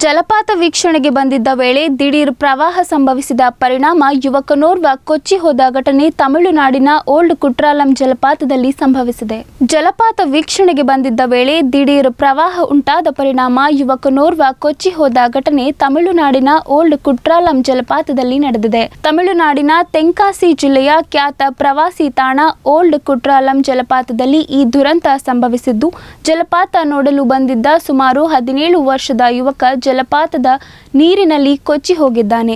ಜಲಪಾತ ವೀಕ್ಷಣೆಗೆ ಬಂದಿದ್ದ ವೇಳೆ ದಿಢೀರ್ ಪ್ರವಾಹ ಸಂಭವಿಸಿದ ಪರಿಣಾಮ ಯುವಕನೋರ್ವ ಕೊಚ್ಚಿ ಹೋದ ಘಟನೆ ತಮಿಳುನಾಡಿನ ಓಲ್ಡ್ ಕುಟ್ರಾಲಂ ಜಲಪಾತದಲ್ಲಿ ಸಂಭವಿಸಿದೆ. ಜಲಪಾತ ವೀಕ್ಷಣೆಗೆ ಬಂದಿದ್ದ ವೇಳೆ ದಿಢೀರ್ ಪ್ರವಾಹ ಉಂಟಾದ ಪರಿಣಾಮ ಯುವಕನೋರ್ವ ಕೊಚ್ಚಿ ಹೋದ ಘಟನೆ ತಮಿಳುನಾಡಿನ ಓಲ್ಡ್ ಕುಟ್ರಾಲಂ ಜಲಪಾತದಲ್ಲಿ ನಡೆದಿದೆ. ತಮಿಳುನಾಡಿನ ತೆಂಕಾಸಿ ಜಿಲ್ಲೆಯ ಖ್ಯಾತ ಪ್ರವಾಸಿ ತಾಣ ಓಲ್ಡ್ ಕುಟ್ರಾಲಂ ಜಲಪಾತದಲ್ಲಿ ಈ ದುರಂತ ಸಂಭವಿಸಿದ್ದು, ಜಲಪಾತ ನೋಡಲು ಬಂದಿದ್ದ ಸುಮಾರು 17 ವರ್ಷದ ಯುವಕ ಜಲಪಾತದ ನೀರಿನಲ್ಲಿ ಕೊಚ್ಚಿ ಹೋಗಿದ್ದಾನೆ.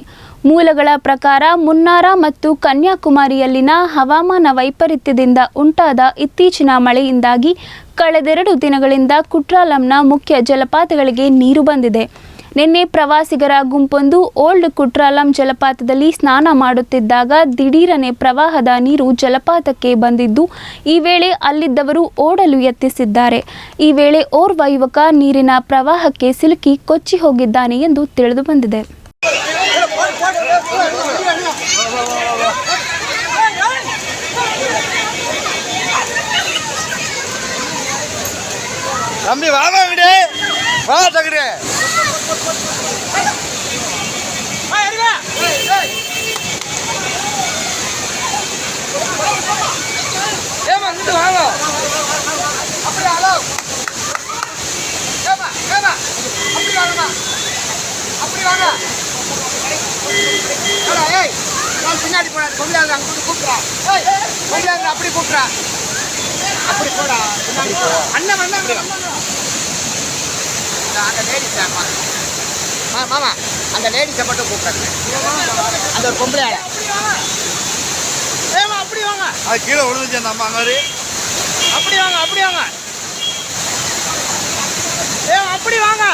ಮೂಲಗಳ ಪ್ರಕಾರ ಮುನ್ನಾರ ಮತ್ತು ಕನ್ಯಾಕುಮಾರಿಯಲ್ಲಿನ ಹವಾಮಾನ ವೈಪರೀತ್ಯದಿಂದ ಉಂಟಾದ ಇತ್ತೀಚಿನ ಮಳೆಯಿಂದಾಗಿ ಕಳೆದೆರಡು ದಿನಗಳಿಂದ ಕುಟ್ರಾಲಂನ ಮುಖ್ಯ ಜಲಪಾತಗಳಿಗೆ ನೀರು ಬಂದಿದೆ. ನಿನ್ನೆ ಪ್ರವಾಸಿಗರ ಗುಂಪೊಂದು ಓಲ್ಡ್ ಕುಟ್ರಾಲಂ ಜಲಪಾತದಲ್ಲಿ ಸ್ನಾನ ಮಾಡುತ್ತಿದ್ದಾಗ ದಿಢೀರನೆ ಪ್ರವಾಹದ ನೀರು ಜಲಪಾತಕ್ಕೆ ಬಂದಿದ್ದು, ಈ ವೇಳೆ ಅಲ್ಲಿದ್ದವರು ಓಡಲು ಯತ್ನಿಸಿದ್ದಾರೆ. ಈ ವೇಳೆ ಓರ್ವ ಯುವಕ ನೀರಿನ ಪ್ರವಾಹಕ್ಕೆ ಸಿಲುಕಿ ಕೊಚ್ಚಿ ಹೋಗಿದ್ದಾನೆ ಎಂದು ತಿಳಿದು ಬಂದಿದೆ. பின்னாடி போடா கொண்டாங்க அங்கிட்டு கூப்பிட்றா கொண்டாங்க அப்படி கூப்பிட்றா அப்படி போடா பின்னாடி அண்ணன் அண்ணன் அந்த லேடிஸ் மாமா அந்த லேடிஸை மட்டும் கூப்பிட்றாங்க. அந்த ஒரு பொம்பளை ஏமா அப்படி வாங்க, அது கீழே விழுந்துச்சு அந்த அம்மா மாதிரி. அப்படி வாங்க அப்படி வாங்க ஏமா அப்படி வாங்க.